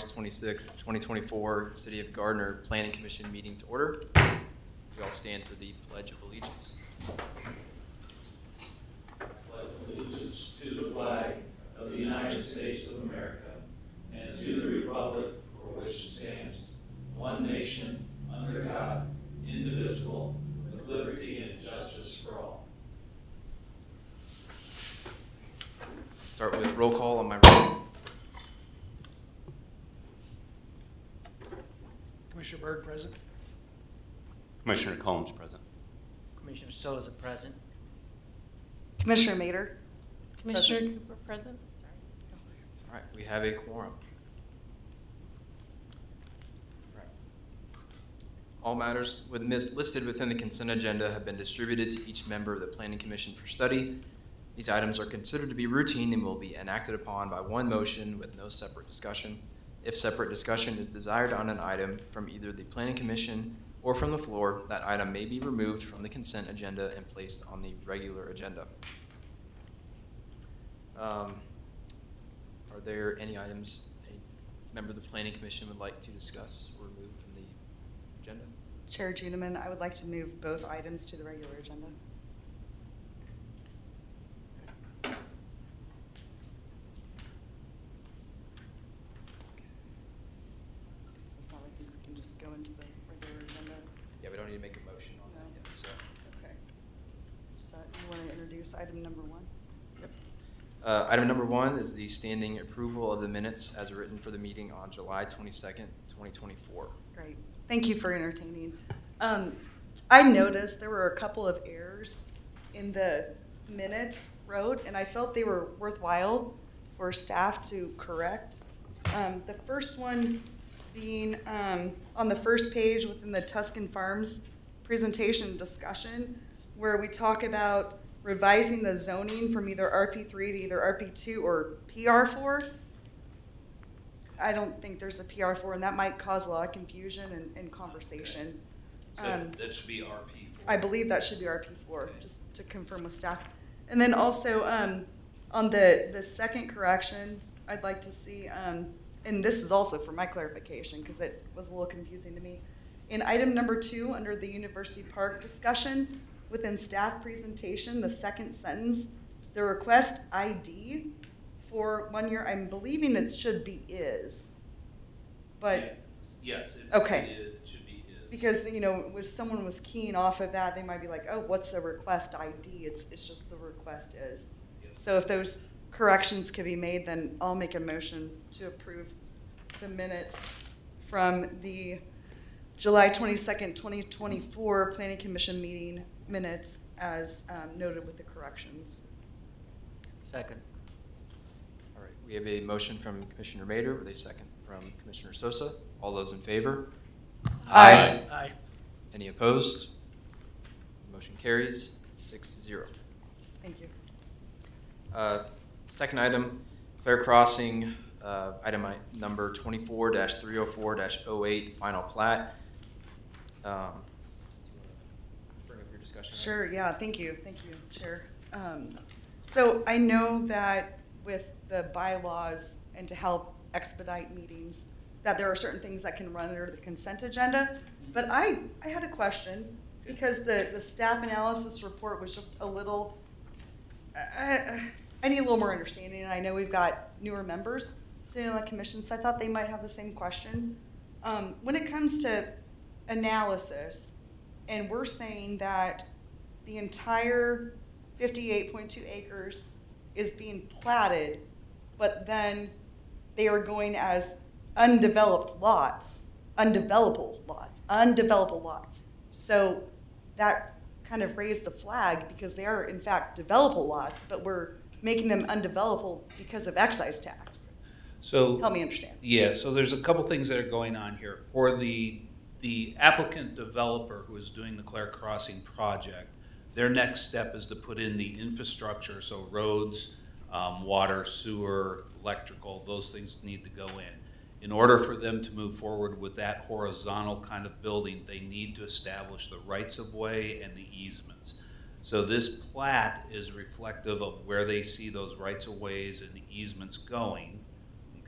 August 26th, 2024, City of Gardner Planning Commission meeting to order. We all stand for the Pledge of Allegiance. Pledge allegiance to the flag of the United States of America and to the republic for which it stands, one nation, under God, indivisible, with liberty and justice for all. Start with roll call on my right. Commissioner Byrd present. Commissioner Combs present. Commissioner Souza present. Commissioner Mader. Commissioner Cooper present. All right, we have a quorum. All right. All matters listed within the consent agenda have been distributed to each member of the Planning Commission for study. These items are considered to be routine and will be enacted upon by one motion with no separate discussion. If separate discussion is desired on an item from either the Planning Commission or from the floor, that item may be removed from the consent agenda and placed on the regular agenda. Are there any items a member of the Planning Commission would like to discuss or remove from the agenda? Chair Juneman, I would like to move both items to the regular agenda. So probably we can just go into the regular agenda. Yeah, we don't need to make a motion on that yet, so. Okay. So you want to introduce item number one? Item number one is the standing approval of the minutes as written for the meeting on July 22nd, 2024. Great. Thank you for entertaining. I noticed there were a couple of errors in the minutes wrote, and I felt they were worthwhile for staff to correct. The first one being on the first page within the Tuscan Farms presentation discussion, where we talk about revising the zoning from either RP3 to either RP2 or PR4. I don't think there's a PR4, and that might cause a lot of confusion and conversation. So that should be RP4. I believe that should be RP4, just to confirm with staff. And then also on the second correction, I'd like to see, and this is also for my clarification because it was a little confusing to me. In item number 2, under the University Park discussion, within staff presentation, the second sentence, the request ID for 1 year, I'm believing it should be is. But yes, it's, okay. It should be is. because, you know, if someone was keying off of that, they might be like, oh, what's the request ID? It's just the request is. Yes. So if those corrections could be made, then I'll make a motion to approve the minutes from the July 22nd, 2024 Planning Commission meeting minutes as noted with the corrections. Second. All right, we have a motion from Commissioner Mader with a second from Commissioner Sosa. All those in favor? Aye. Aye. Any opposed? Motion carries 6-0. Thank you. Second item, Clare Crossing, item number 24-304-08, final plat. Do you want to bring up your discussion? Sure, yeah, thank you, Chair. So I know that with the bylaws and to help expedite meetings, that there are certain things that can run under the consent agenda, but I had a question because the staff analysis report was just a little, I need a little more understanding, and I know we've got newer members sitting on the commission, so I thought they might have the same question. When it comes to analysis, and we're saying that the entire 58.2 acres is being platted, but then they are going as undeveloped lots. So that kind of raised the flag because they are in fact developable lots, but we're making them undevelopable because of excise tax. So Help me understand. yeah, so there's a couple things that are going on here. For the applicant developer who is doing the Clare Crossing project, their next step is to put in the infrastructure, so roads, water, sewer, electrical, those things need to go in. In order for them to move forward with that horizontal kind of building, they need to establish the rights of way and the easements. So this plat is reflective of where they see those rights of ways and the easements going,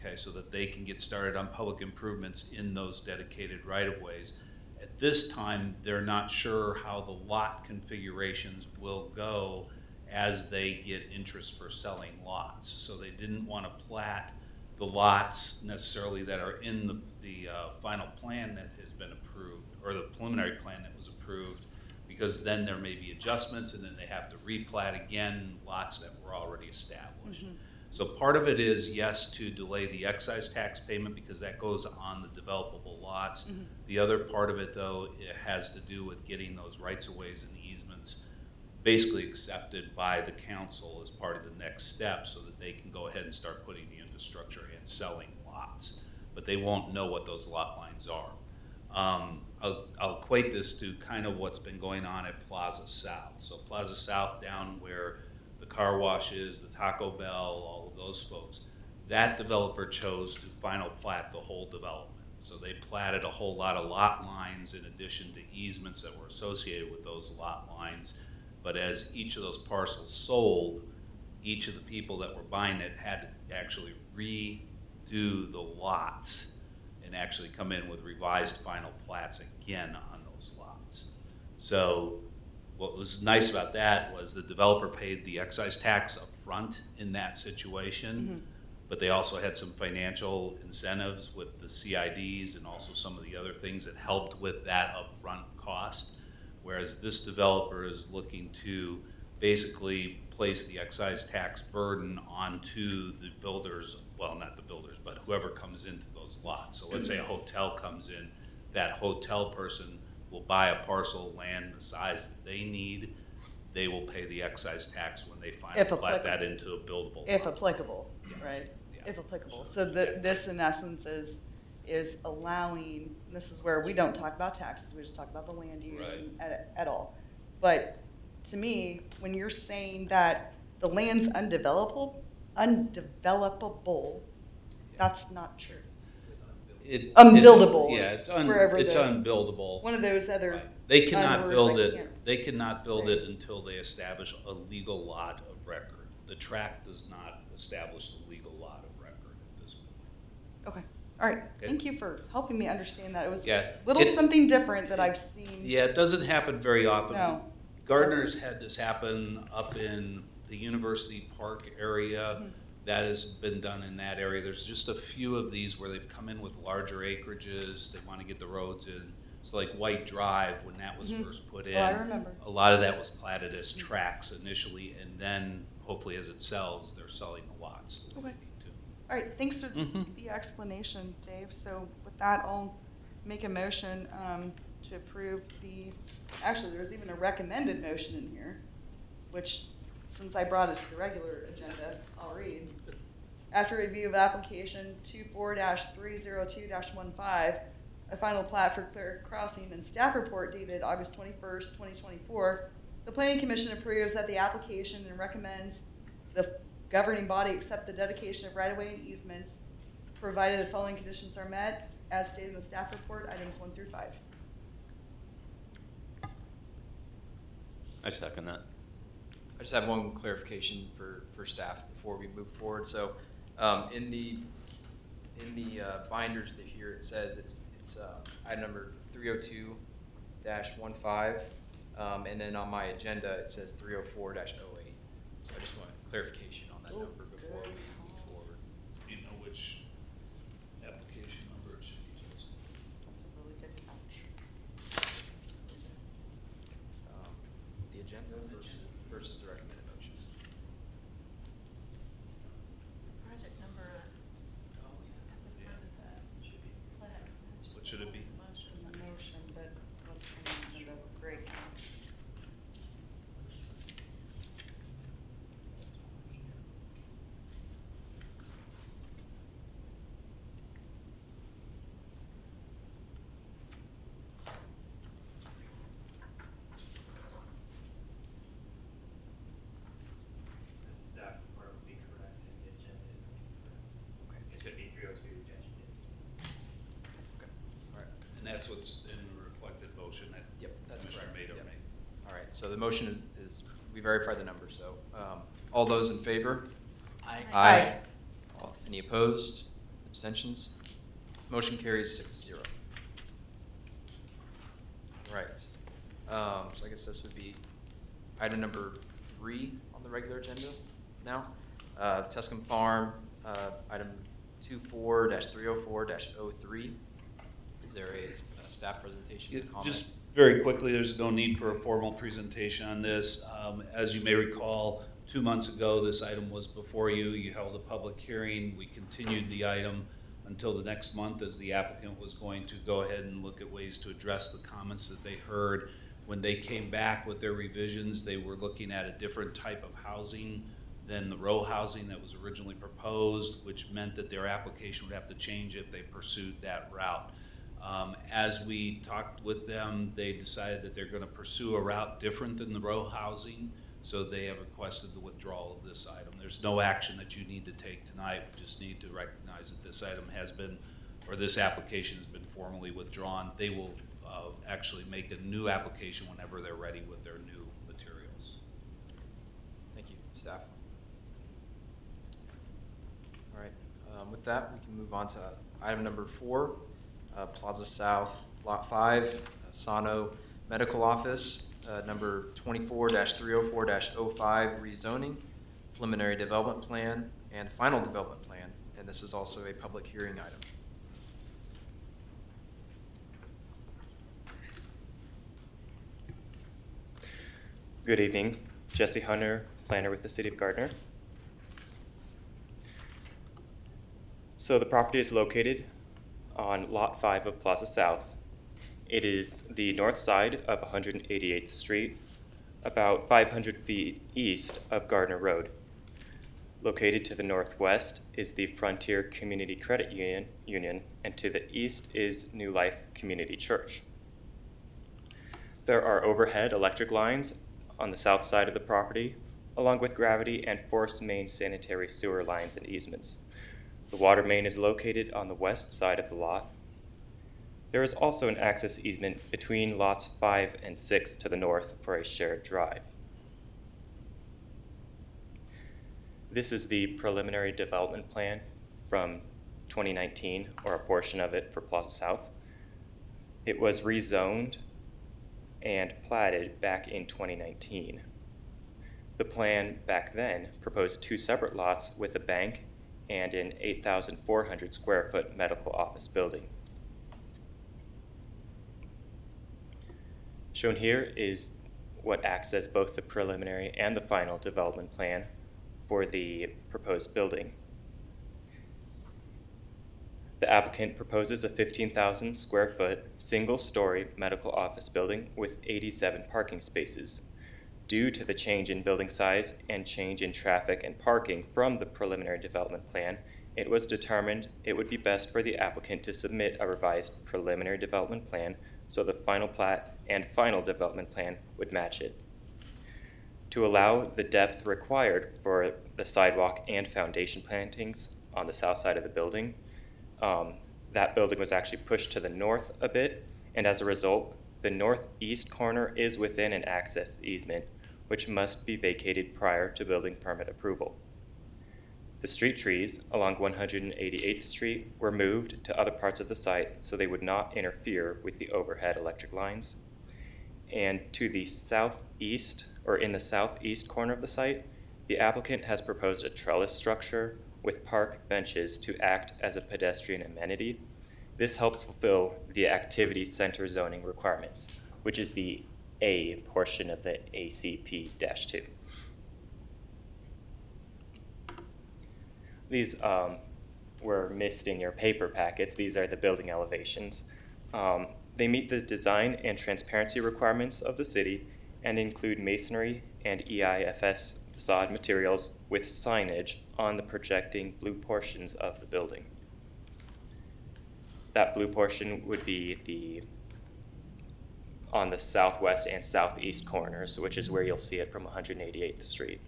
okay, so that they can get started on public improvements in those dedicated right-of-ways. At this time, they're not sure how the lot configurations will go as they get interest for selling lots. So they didn't want to plat the lots necessarily that are in the final plan that has been approved, or the preliminary plan that was approved, because then there may be adjustments and then they have to replat again lots that were already established. So part of it is, yes, to delay the excise tax payment because that goes on the developable lots. The other part of it, though, it has to do with getting those rights-of-ways and easements basically accepted by the council as part of the next step so that they can go ahead and start putting the infrastructure and selling lots. But they won't know what those lot lines are. I'll equate this to kind of what's been going on at Plaza South. So Plaza South, down where the car wash is, the Taco Bell, all of those folks, that developer chose to final plat the whole development. So they platted a whole lot of lot lines in addition to easements that were associated with those lot lines. But as each of those parcels sold, each of the people that were buying it had to actually redo the lots and actually come in with revised final plats again on those lots. So what was nice about that was the developer paid the excise tax up front in that situation, but they also had some financial incentives with the CIDs and also some of the other things that helped with that upfront cost. Whereas this developer is looking to basically place the excise tax burden onto the builders, well, not the builders, but whoever comes into those lots. So let's say a hotel comes in, that hotel person will buy a parcel of land the size that they need. They will pay the excise tax when they finally plat that into a buildable If lot. applicable, Yeah. right? Yeah. If applicable. So this in essence is allowing, and this is where we don't talk about taxes, we just talk about the land use Right. at all. But to me, when you're saying that the land's undevelopable, that's not true. Unbuildable, Yeah, it's wherever the- unbuildable. One of those other Right. They cannot words build I it, can't they cannot build say. it until they establish a legal lot of record. The tract does not establish the legal lot of record at this point. Okay, all right. Okay. Thank you for helping me understand that. It was Yeah, a little it- something different that I've seen. Yeah, it doesn't happen very often. No. Gardner's had this happen up in the University Park area. That has been done in that area. There's just a few of these where they've come in with larger acreages. They want to get the roads in. So like White Drive, when that was first put in. Oh, I remember. A lot of that was platted as tracts initially, and then hopefully as it sells, they're selling the lots. Okay. All right, thanks for the explanation, Dave. So with that, I'll make a motion to approve actually, there's even a recommended motion in here, which, since I brought it to the regular agenda, I'll read. After review of application 24-302-15, a final plat for Clear Crossing and staff report dated August 21st, 2024, the Planning Commission approves that the application and recommends the governing body accept the dedication of right-of-way and easements, provided the following conditions are met, as stated in the staff report, items 1 through 5. I second that. I just have one clarification for staff before we move forward. So, in the binders that here, it says it's item number 302-15, and then on my agenda, it says 304-08. So I just want clarification on that number before we move forward. Do you know which application number it should be, Jason? That's a really good catch. The agenda versus the recommended motion. Project number at the front of that plat. What should it be? Motion. In the motion, but what's in the agenda? Great catch. The staff report would be correct and the agenda is incorrect. It should be 302-15. Okay. All right. And that's what's in the reflected motion that Yep, that's Commissioner correct. Mado Yep. made. All right, so the motion is we verified the numbers, so all those in favor? Aye. Aye. Any opposed? Abstentions? Motion carries 6-0. Right. So I guess this would be item number 3 on the regular agenda now. Tuscum Farm, item 24-304-03. Is there a staff presentation comment? Just very quickly, there's no need for a formal presentation on this. As you may recall, 2 months ago, this item was before you. You held a public hearing. We continued the item until the next month as the applicant was going to go ahead and look at ways to address the comments that they heard. When they came back with their revisions, they were looking at a different type of housing than the row housing that was originally proposed, which meant that their application would have to change if they pursued that route. As we talked with them, they decided that they're going to pursue a route different than the row housing, so they have requested the withdrawal of this item. There's no action that you need to take tonight. We just need to recognize that this item has been, or this application has been formally withdrawn. They will actually make a new application whenever they're ready with their new materials. Thank you, staff. All right, with that, we can move on to item number 4, Plaza South, Lot 5, Sano Medical Office, number 24-304-05, rezoning, preliminary development plan, and final development plan. And this is also a public hearing item. Good evening, Jesse Hunter, planner with the City of Gardner. So the property is located on Lot 5 of Plaza South. It is the north side of 188th Street, about 500 feet east of Gardner Road. Located to the northwest is the Frontier Community Credit Union, and to the east is New Life Community Church. There are overhead electric lines on the south side of the property, along with gravity and force main sanitary sewer lines and easements. The water main is located on the west side of the lot. There is also an access easement between lots 5 and 6 to the north for a shared drive. This is the preliminary development plan from 2019, or a portion of it for Plaza South. It was rezoned and platted back in 2019. The plan back then proposed 2 separate lots with a bank and an 8,400 square foot medical office building. Shown here is what acts as both the preliminary and the final development plan for the proposed building. The applicant proposes a 15,000 square foot, single-story medical office building with 87 parking spaces. Due to the change in building size and change in traffic and parking from the preliminary development plan, it was determined it would be best for the applicant to submit a revised preliminary development plan so the final plat and final development plan would match it. To allow the depth required for the sidewalk and foundation plantings on the south side of the building, that building was actually pushed to the north a bit, and as a result, the northeast corner is within an access easement, which must be vacated prior to building permit approval. The street trees along 188th Street were moved to other parts of the site so they would not interfere with the overhead electric lines. And to the southeast, or in the southeast corner of the site, the applicant has proposed a trellis structure with park benches to act as a pedestrian amenity. This helps fulfill the activity center zoning requirements, which is the A portion of the ACP-2. These were missed in your paper packets. These are the building elevations. They meet the design and transparency requirements of the city and include masonry and EIFS facade materials with signage on the projecting blue portions of the building. That blue portion would be on the southwest and southeast corners, which is where you'll see it from 188th Street.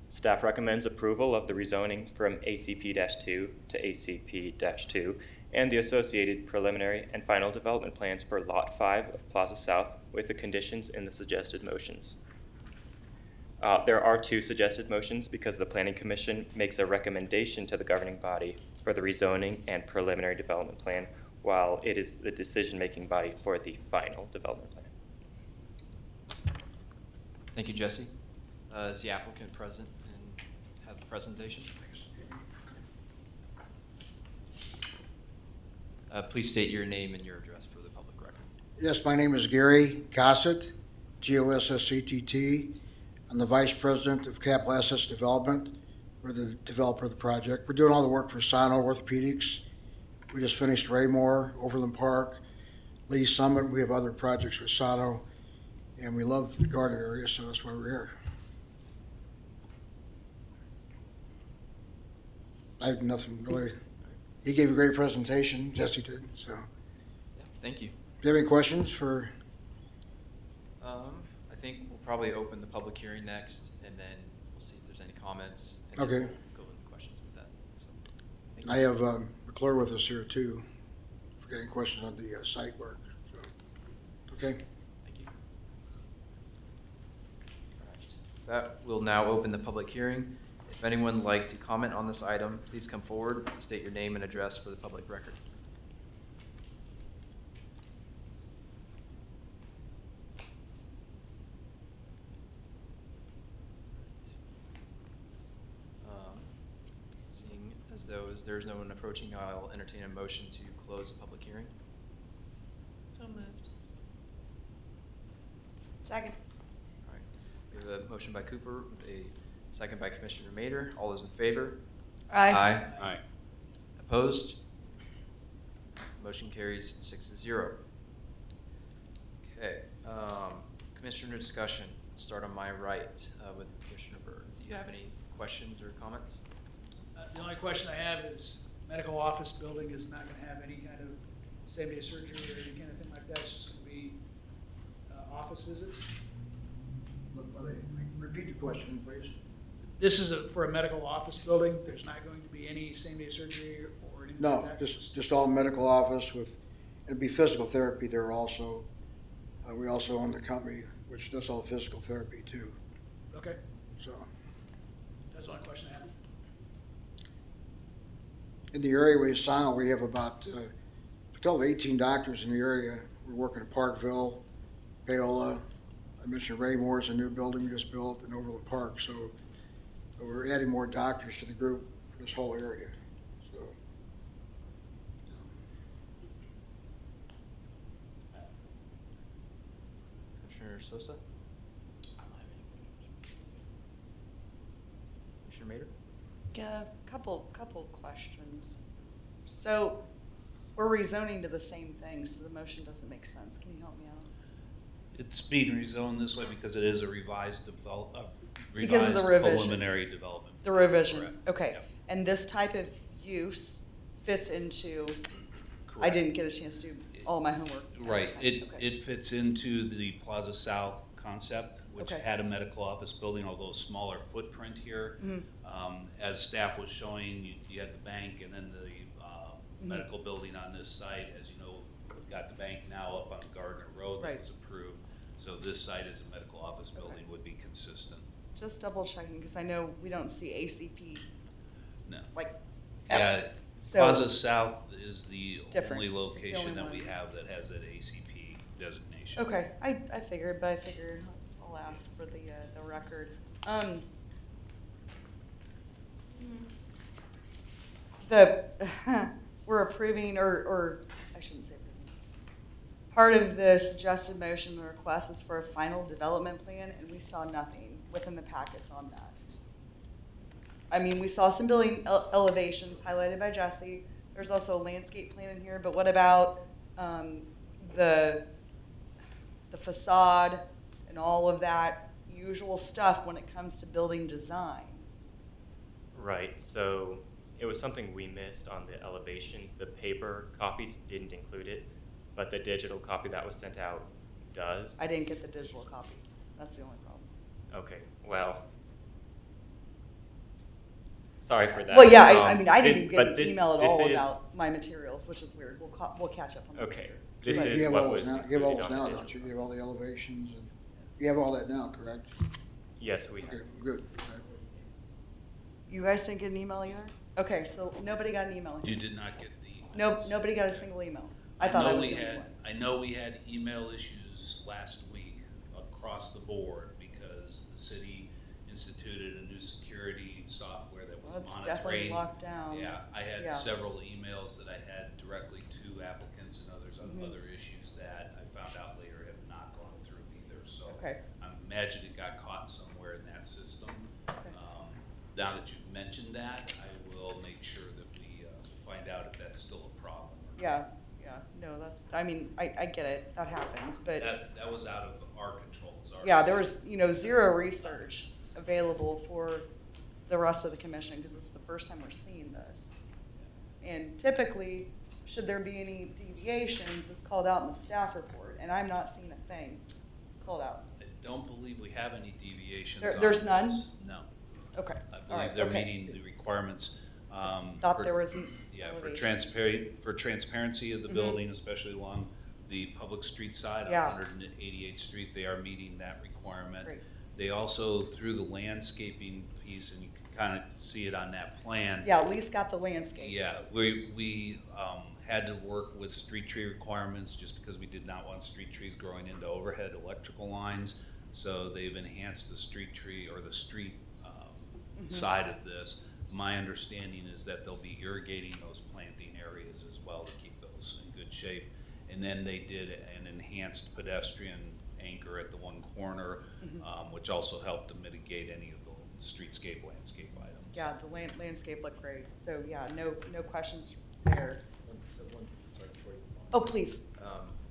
Staff recommends approval of the rezoning from ACP-2 to ACP-2 and the associated preliminary and final development plans for Lot 5 of Plaza South with the conditions in the suggested motions. There are two suggested motions because the Planning Commission makes a recommendation to the governing body for the rezoning and preliminary development plan, while it is the decision-making body for the final development plan. Thank you, Jesse. Is the applicant present and have the presentation? Please state your name and your address for the public record. Yes, my name is Gary Gossett, Gossett. I'm the Vice President of Capital Assets Development. We're the developer of the project. We're doing all the work for Sano Orthopedics. We just finished Raymore, Overland Park, Lee Summit. We have other projects with Sano, and we love the Gardner area, so that's why we're here. I have nothing really. He gave a great presentation, Jesse did, so. Yeah, thank you. Do you have any questions for? I think we'll probably open the public hearing next, and then we'll see if there's any comments. And then Okay. we'll go into questions with that. So, thank I you. have McClure with us here too, if you got any questions on the site work, so. Okay. Thank you. All right. With that, we'll now open the public hearing. If anyone would like to comment on this item, please come forward and state your name and address for the public record. Seeing as though there's no one approaching, I'll entertain a motion to close the public hearing. So moved. Second. All right. We have a motion by Cooper, a second by Commissioner Mader. All those in favor? Aye. Aye. Opposed? Motion carries 6-0. Okay, Commissioner discussion. I'll start on my right with Commissioner Byrd. Do you have any questions or comments? The only question I have is, medical office building is not gonna have any kind of same-day surgery or any kind of thing like that, it's just gonna be, office visits? Let me repeat the question, please. This is for a medical office building, there's not going to be any same-day surgery or anything No, like that? just all medical office with, it'd be physical therapy there also. We also own the company, which does all the physical therapy too, Okay, so. that's the only question I have. In the area we Sano, we have about a total of 18 doctors in the area. We're working in Parkville, Paola. I mentioned Raymore's a new building we just built in Overland Park, so we're adding more doctors to the group for this whole area. So, Commissioner Sosa? Commissioner Mader? Yeah, couple questions. So we're rezoning to the same thing, so the motion doesn't make sense. Can you help me out? It's being rezoned this way because it is a revised Because of the revised revision. preliminary development. The revision, Correct. okay. Yep. And this type of use fits into, I Correct. didn't get a chance to do all my homework. ahead of Right, time. it, Okay. it fits into the Plaza South concept, which Okay. had a medical office building, although smaller footprint here. Mhm. As staff was showing, you had the bank and then the medical building on this site. As you know, we've got the bank now up on Gardner Road Right. that was approved. So this site as a medical office building would be consistent. Just double checking, because I know we don't see ACP, No. like, ever. Yeah, So- Plaza South is the Different. only It's the location only that we one. have that has that ACP designation. Okay, I figured, but I figured I'll ask for the record. We're approving, or I shouldn't say approving. Part of the suggested motion, the request is for a final development plan, and we saw nothing within the packets on that. I mean, we saw some building elevations highlighted by Jesse. There's also a landscape plan in here, but what about the facade and all of that usual stuff when it comes to building design? Right, so it was something we missed on the elevations. The paper copies didn't include it, but the digital copy that was sent out does. I didn't get the digital copy. That's the only problem. Okay, well, sorry for that. Well, yeah, I mean, I This- didn't get but an this- email at this all is- about my materials, which is weird. We'll catch up on that. Okay, later. this Right, is you have what all was those now- You have all included those on now, the don't you? digital. You have all the elevations and, you have all that now, correct? Yes, we have. Okay, good. You guys didn't get an email either? Okay, so nobody got an email. You did not get the. No, nobody got a single email. I thought I was the only one. I know we had email issues last week across the board because the city instituted a new security software that Well, was it's definitely monitoring. locked down. Yeah, I had Yeah. several emails that I had directly to applicants and others on Mhm. other issues that I found out later have not gone through either, so. Okay. I imagine it got caught somewhere in that system. Okay. Now that you've mentioned that, I will make sure that we find out if that's still a problem. Yeah, no, that's, I mean, I get it, that happens, but, That was out of our control. It was our yeah, there city. was, zero research available for the rest of the commission, because it's the first time we're seeing this. And typically, should there be any deviations, it's called out in the staff report, and I'm not seeing a thing called out. I don't believe we have any deviations. There's on none? this. No. Okay, I all right, believe they're okay. meeting the requirements. Thought for- there was an Yeah, for elevation. transparency of the Mhm. building, especially along the public street side Yeah. on 188th Street, they are meeting that requirement. Great. They also, through the landscaping piece, and you can kind of see it on that plan. Yeah, at least got the landscape. Yeah, we had to work with street tree requirements just because we did not want street trees growing into overhead electrical lines. So they've enhanced the street tree or the street side of this. My understanding is that they'll be irrigating those planting areas as well to keep those in good shape. And then they did an enhanced pedestrian anchor at the one corner, which also helped to mitigate any of the streetscape landscape items. Yeah, the landscape looked great, so yeah, no questions there. Sorry, before you move on. Oh, please.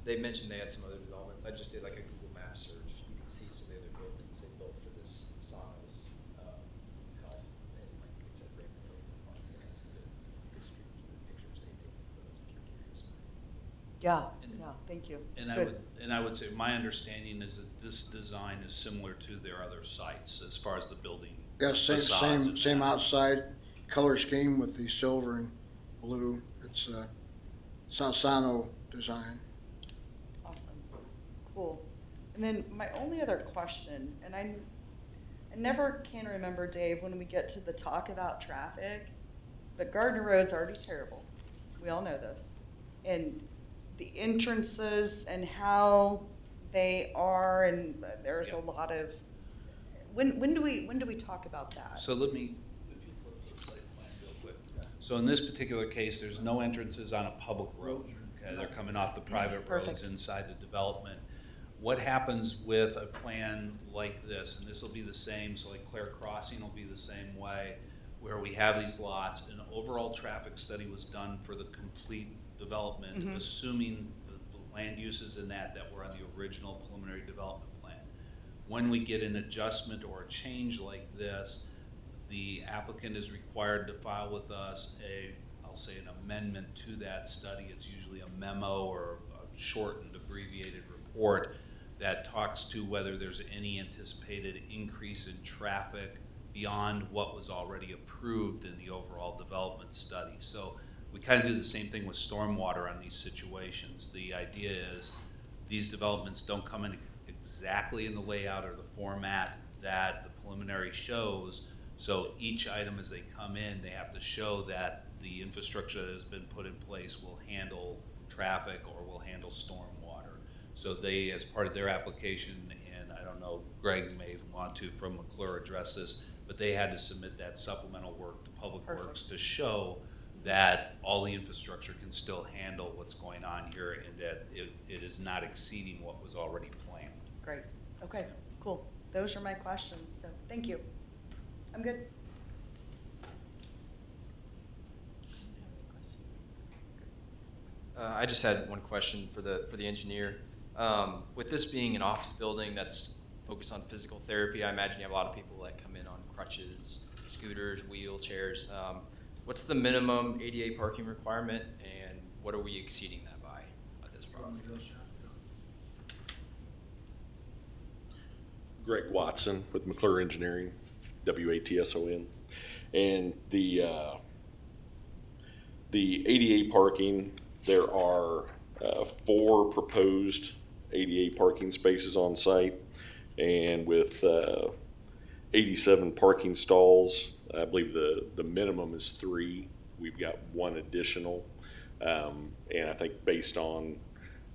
They mentioned they had some other developments. I just did like a Google Maps search. You can see some of the other buildings they built for this saunas, health, and like I said, Raymond, they had some good street pictures they take photos if you're curious. Yeah, And- thank you. And Good. I would say, my understanding is that this design is similar to their other sites as far as the building. Yeah, facades and same that. outside color scheme with the silver and blue. It's Salsano design. Awesome, cool. And then my only other question, and I never can remember, Dave, when we get to the talk about traffic, but Gardner Road's already terrible. We all know this. And the entrances and how they are, and there's a Yep. lot of, when do we talk about that? So let me, if you flip the site plan real quick. So in this particular case, there's no entrances on a public road. Okay, they're coming off the private roads Perfect. inside the development. What happens with a plan like this, and this will be the same, so like Claire Crossing will be the same way, where we have these lots, an overall traffic study was done for the complete development, Mhm. assuming the land uses in that were on the original preliminary development plan. When we get an adjustment or a change like this, the applicant is required to file with us I'll say an amendment to that study. It's usually a memo or a shortened abbreviated report that talks to whether there's any anticipated increase in traffic beyond what was already approved in the overall development study. So we kind of do the same thing with stormwater on these situations. The idea is these developments don't come in exactly in the layout or the format that the preliminary shows. So each item as they come in, they have to show that the infrastructure that has been put in place will handle traffic or will handle stormwater. So they, as part of their application, and I don't know, Greg may want to from McClure address this, but they had to submit that supplemental work to Public Perfect. Works to show that all the infrastructure can still handle what's going on here and that it is not exceeding what was already planned. Great, okay, cool. Those are my questions, so thank you. I'm good. I just had one question for the engineer. With this being an office building that's focused on physical therapy, I imagine you have a lot of people that come in on crutches, scooters, wheelchairs. What's the minimum ADA parking requirement, and what are we exceeding that by at this property? Greg Watson with McClure Engineering, WATSON. And the ADA parking, there are 4 proposed ADA parking spaces on site. And with 87 parking stalls. I believe the minimum is 3. We've got 1 additional. And I think based on,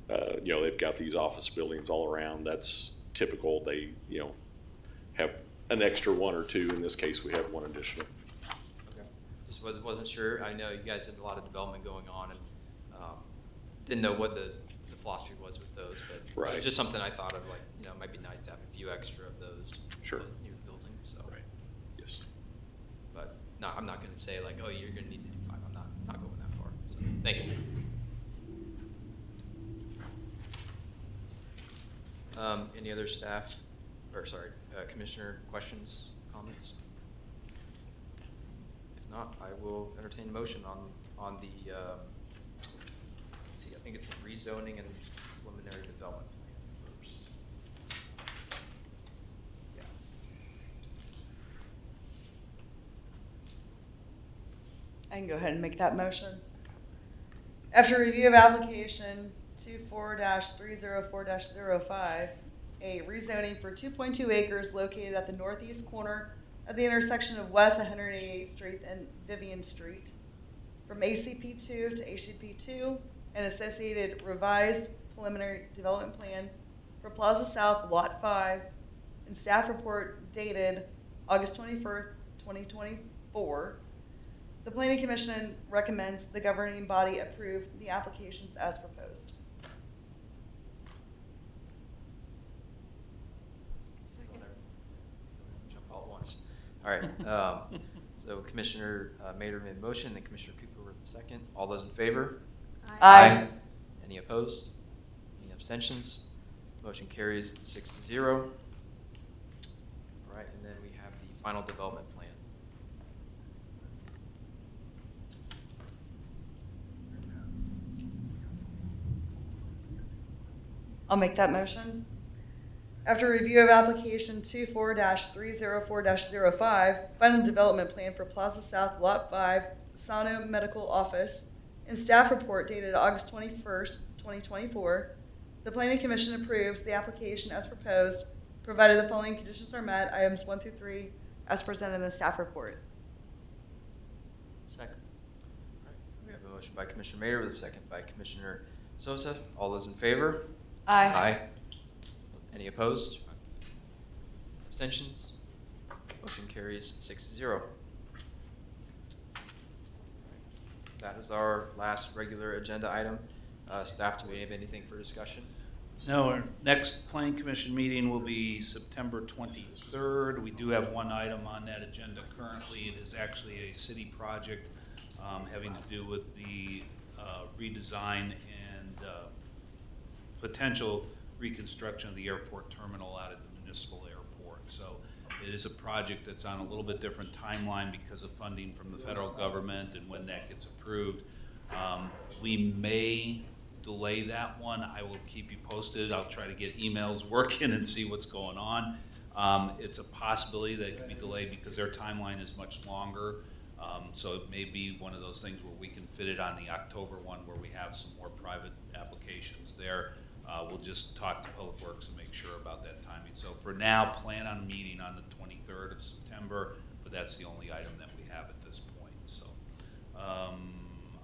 they've got these office buildings all around, that's typical. They, have an extra 1 or 2. In this case, we have 1 additional. Okay. Just wasn't sure. I know you guys had a lot of development going on, and didn't know what the philosophy was with those, but it Right. was just something I thought of, like, it might be nice to have a few extra of those. Sure. Near the building, so. Right. Yes. But no, I'm not gonna say like, oh, you're gonna need to do 5. I'm not going that far. So, thank you. Any other staff, commissioner questions, comments? If not, I will entertain a motion on the, let's see, I think it's the rezoning and preliminary development plan first. Yeah. I can go ahead and make that motion. After review of application 24-304-05, a rezoning for 2.2 acres located at the northeast corner of the intersection of West 188th Street and Vivian Street from ACP2 to ACP2, and associated revised preliminary development plan for Plaza South Lot 5, and staff report dated August 21st, 2024. The Planning Commission recommends the governing body approve the applications as proposed. Second. Jump all at once. All right. So Commissioner Mader made the motion, and Commissioner Cooper were the second. All those in favor? Aye. Any opposed? Any abstentions? Motion carries 6-0. All right, and then we have the final development plan. I'll make that motion. After review of application 24-304-05, final development plan for Plaza South Lot 5, Sano Medical Office, and staff report dated August 21st, 2024, the Planning Commission approves the application as proposed, provided the following conditions are met, items 1 through 3, as presented in the staff report. Second. All right, we have a motion by Commissioner Mader with a second by Commissioner Sosa. All those in favor? Aye. Any opposed? Abstentions? Motion carries 6-0. That is our last regular agenda item. Staff, do we have anything for discussion? No, our next planning commission meeting will be September 23rd. We do have one item on that agenda currently. It is actually a city project having to do with the redesign and potential reconstruction of the airport terminal out at the municipal airport. So it is a project that's on a little bit different timeline because of funding from the federal government and when that gets approved. We may delay that one. I will keep you posted. I'll try to get emails working and see what's going on. It's a possibility that it could be delayed because their timeline is much longer. So it may be one of those things where we can fit it on the October one where we have some more private applications there. We'll just talk to Public Works and make sure about that timing. So for now, plan on meeting on the 23rd of September, but that's the only item that we have at this point. So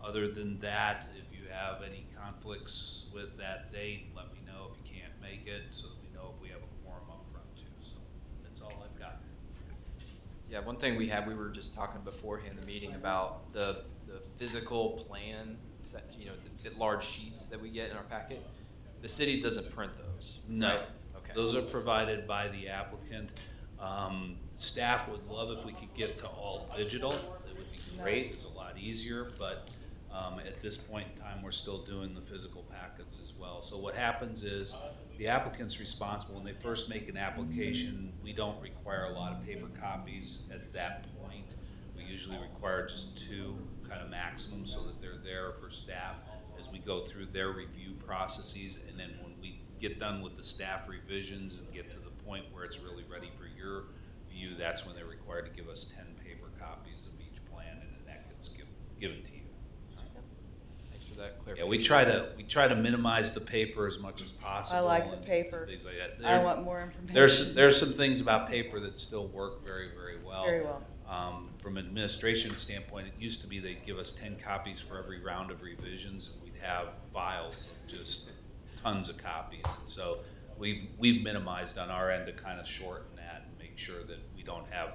other than that, if you have any conflicts with that date, let me know if you can't make it so that we know if we have a quorum up front too. So that's all I've got. Yeah, one thing we were just talking beforehand the meeting about the physical plan, the large sheets that we get in our packet. The city doesn't print those. No. Right? Okay. Those are provided by the applicant. Staff would love if we could get to all digital. It would be great. It's a lot easier, but at this point in time, we're still doing the physical packets as well. So what happens is the applicant's responsible. When they first make an application, we don't require a lot of paper copies at that point. We usually require just 2 kind of maximum so that they're there for staff as we go through their review processes, and then when we get done with the staff revisions and get to the point where it's really ready for your view, that's when they're required to give us 10 paper copies of each plan, and then that gets given to you. Thanks for that Yeah, clarification. we try to minimize the paper as much as possible. I like the and paper. Things like that. I want more information. There's some things about paper that still work very, very well. Very well. From an administration standpoint, it used to be they'd give us 10 copies for every round of revisions, and we'd have files of just tons of copies. And so we've minimized on our end to kind of shorten that and make sure that we don't have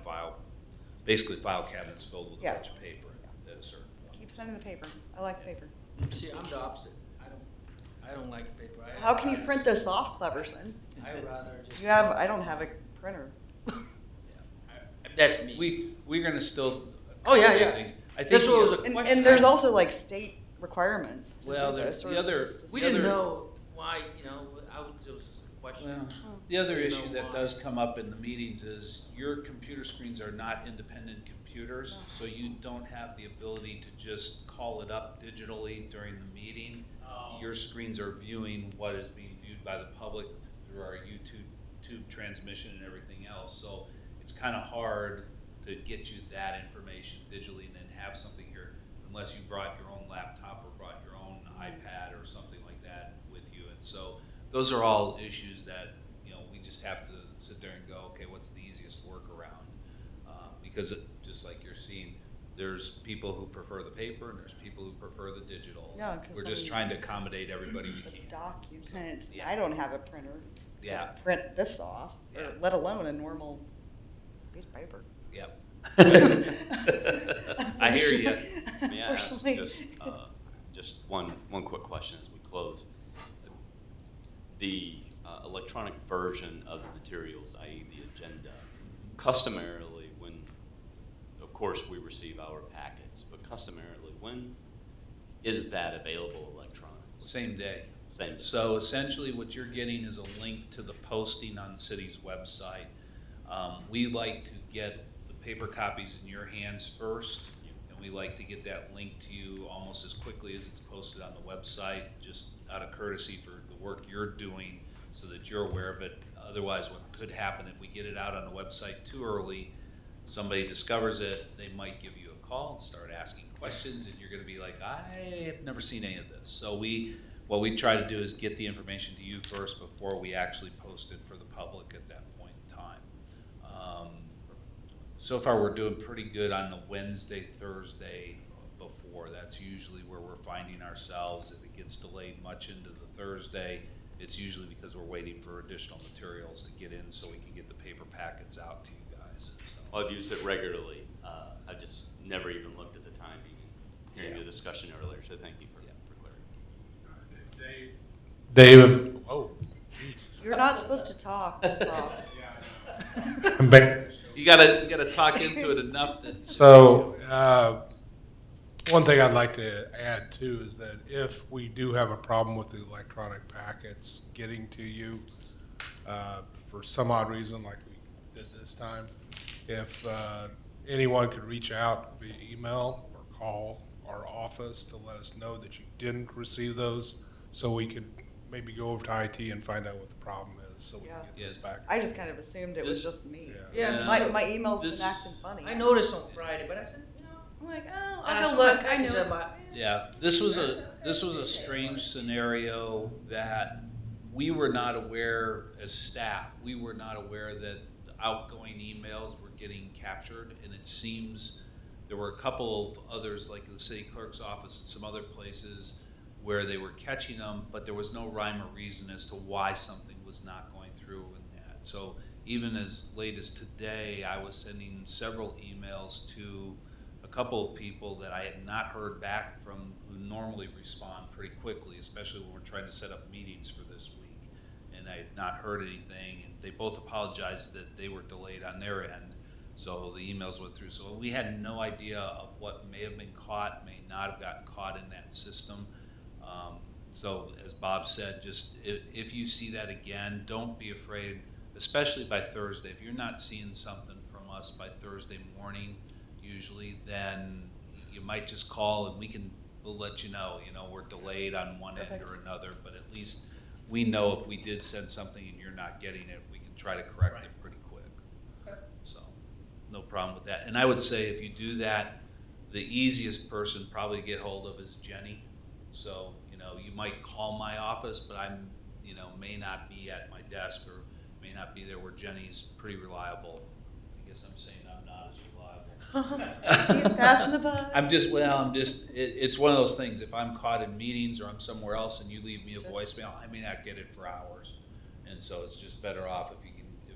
basically file cabinets filled with a Yeah. bunch of paper at a certain point. Keep sending the paper. I like paper. See, I'm the opposite. I don't like paper. How can you print this off, Cleverson? I'd rather just. I don't have a printer. That's me. We're gonna still. Oh, yeah, accommodate yeah. things. I think This was a And, question. and there's also like state requirements to Well, do there's this. or the is it other- just a We the didn't other- know why, it was just a question. Well, the other You issue know that why. does come up in the meetings is your computer screens are not independent computers, so you don't have the ability to just call it up digitally during the meeting. Your screens are viewing what is being viewed by the public through our YouTube transmission and everything else. So it's kind of hard to get you that information digitally and then have something here unless you brought your own laptop or brought your own iPad or something like that with you. And so those are all issues that, we just have to sit there and go, okay, what's the easiest workaround? Because just like you're seeing, there's people who prefer the paper and there's people who prefer the digital. Yeah, 'cause We're I just mean, trying to this is accommodate everybody we a can. document. Yeah. I don't have a printer to Yeah. print this off, Yeah. or let alone a normal piece of paper. Yep. I hear you. May I ask Unfortunately. just one quick question as we close? The electronic version of the materials, i.e. the agenda, customarily when, of course, we receive our packets, but customarily, when is that available electronically? Same day. Same day. So essentially what you're getting is a link to the posting on the city's website. We like to get the paper copies in your hands first, and we like to get that link to you almost as quickly as it's posted on the website, just out of courtesy for the work you're doing so that you're aware of it. Otherwise, what could happen if we get it out on the website too early, somebody discovers it, they might give you a call and start asking questions, and you're gonna be like, I have never seen any of this. So what we try to do is get the information to you first before we actually post it for the public at that point in time. So far, we're doing pretty good on the Wednesday, Thursday before. That's usually where we're finding ourselves. If it gets delayed much into the Thursday, it's usually because we're waiting for additional materials to get in so we can get the paper packets out to you guys. So, Well, I've used it regularly. I've just never even looked at the timing and hearing Yeah. the discussion earlier, so thank you for clarity. Dave, oh, You're not supposed to talk, Bob. but, you gotta talk into it enough that. so, one thing I'd like to add too is that if we do have a problem with the electronic packets getting to you, for some odd reason, like we did this time, if, anyone could reach out via email or call our office to let us know that you didn't receive those, so we could maybe go over to IT and find out what the problem is, so we can get Yes. those back. I just kind of assumed it was This- just me. Yeah. My email's This- been acting funny. I noticed on Friday, but I said, I'm like, oh, and I I'll saw go my look. I package know. about. Yeah, this was a strange scenario that we were not aware as staff. We were not aware that the outgoing emails were getting captured, and it seems there were a couple of others, like the city clerk's office and some other places, where they were catching them, but there was no rhyme or reason as to why something was not going through in that. So even as late as today, I was sending several emails to a couple of people that I had not heard back from, who normally respond pretty quickly, especially when we're trying to set up meetings for this week. And I had not heard anything, and they both apologized that they were delayed on their end. So the emails went through. So we had no idea of what may have been caught, may not have gotten caught in that system. So as Bob said, just if you see that again, don't be afraid, especially by Thursday. If you're not seeing something from us by Thursday morning, usually, then you might just call and we'll let you know, we're delayed on one end or another, but at least we know if we did send something and you're not getting it, we can try to correct it pretty quick. Okay. So, no problem with that. And I would say if you do that, the easiest person probably to get hold of is Jenny. So might call my office, but I'm, may not be at my desk or may not be there where Jenny's pretty reliable. I guess I'm saying I'm not as reliable. He's passing the buck. It's one of those things, if I'm caught in meetings or I'm somewhere else and you leave me a voicemail, I may not get it for hours. And so it's just better off if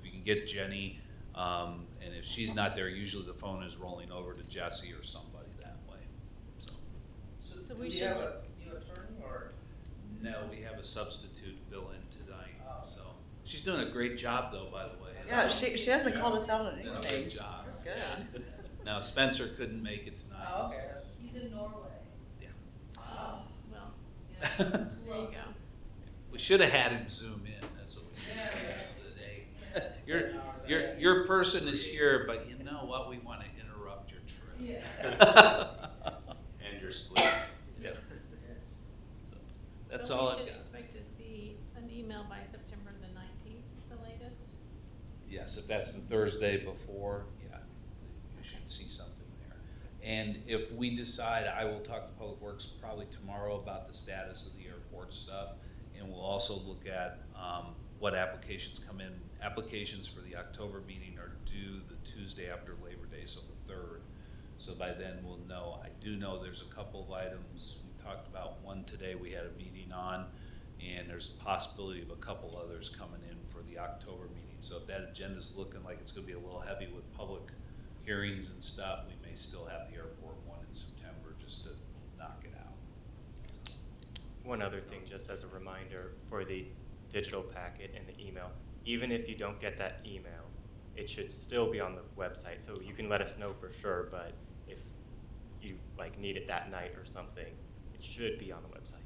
you can get Jenny, and if she's not there, usually the phone is rolling over to Jesse or somebody that way, so. So do we we should have look- a new attorney or? No, we have a substitute fill in tonight, so. She's doing a great job though, by the way. Yeah, she hasn't Yeah. called us out on Done a anything. good job. Good. Now, Spencer couldn't make it tonight. Oh, okay. He's in Norway. Yeah. Oh, well, yeah, there you go. We should have had him zoom in, that's what we should have done today. Your person is here, but you know what, we want to interrupt your trip. Yeah. And your sleep. Yeah. Yes. So, that's So all we I've should got. expect to see an email by September the 19th, the latest. Yes, if that's the Thursday before, yeah, you should see something there. And if we decide, I will talk to Public Works probably tomorrow about the status of the airport stuff. And we'll also look at what applications come in. Applications for the October meeting are due the Tuesday after Labor Day, so the 3rd. So by then we'll know. I do know there's a couple of items. We talked about one today we had a meeting on, and there's a possibility of a couple others coming in for the October meeting. So if that agenda's looking like it's gonna be a little heavy with public hearings and stuff, we may still have the airport one in September just to knock it out. One other thing, just as a reminder, for the digital packet and the email, even if you don't get that email, it should still be on the website. So you can let us know for sure, but if you need it that night or something, it should be on the website.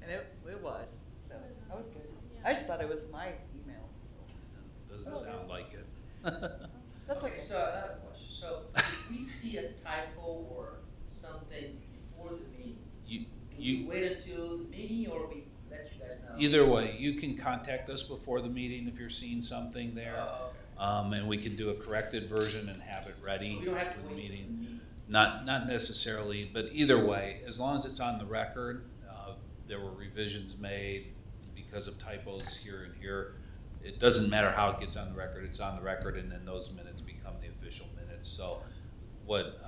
And it was, so that was good. Yeah. I just thought it was my email. Doesn't sound like it. That's Okay, so another question. So if we see a typo or something before the meeting, do we wait until the meeting or we let you guys know? Either way, you can contact us before the meeting if you're seeing something there. Oh, okay. And we can do a corrected version and have it ready So we don't have for to the wait for the meeting. meeting. Not necessarily, but either way, as long as it's on the record, there were revisions made because of typos here and here. It doesn't matter how it gets on the record, it's on the record, and then those minutes become the official minutes. So what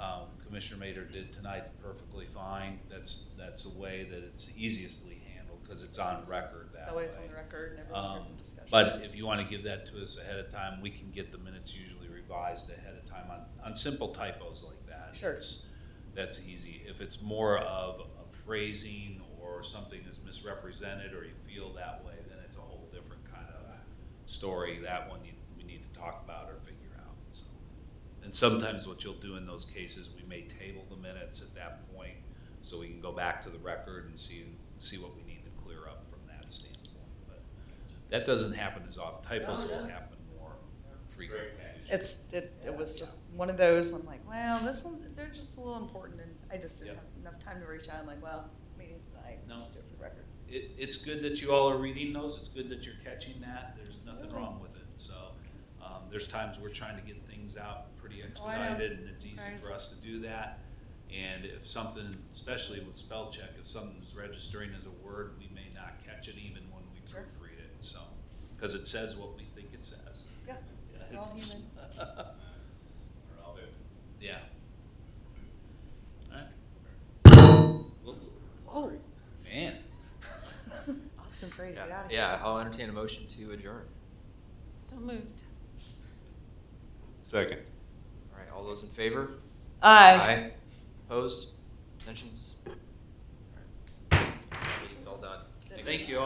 Commissioner Mader did tonight, perfectly fine. That's a way that it's easiestly handled, because it's on record that way way. it's on the record and everyone hears the discussion. But if you want to give that to us ahead of time, we can get the minutes usually revised ahead of time on simple typos like that. Sure. That's easy. If it's more of a phrasing or something is misrepresented or you feel that way, then it's a whole different kind of story. That one we need to talk about or figure out. So, and sometimes what you'll do in those cases, we may table the minutes at that point so we can go back to the record and see what we need to clear up from that standpoint. But that doesn't happen as often. Typos No, it will doesn't. happen more frequently. It was just one of those, I'm like, well, this one, they're just a little important, and I just didn't Yep. have enough time to reach out. I'm like, well, meeting's tonight, No. just do it for the record. It's good that you all are reading those. It's good that you're catching that. There's nothing wrong with it. So there's times we're trying to get things out pretty Oh, I know. expedited, and it's easy Guys. for us to do that. And if something, especially with spell check, if something's registering as a word, we may not catch it even when we Sure. proofread it. So, because it says what we think it says. Yeah, we're all It's- human. We're all victims. Yeah. All right. Oh, Man. Austin's ready to get out of here. Yeah, I'll entertain a motion to adjourn. So moved. Second. All right, all those in favor? Aye. Opposed? Abstentions? All right. Meeting's all done. Thank you all.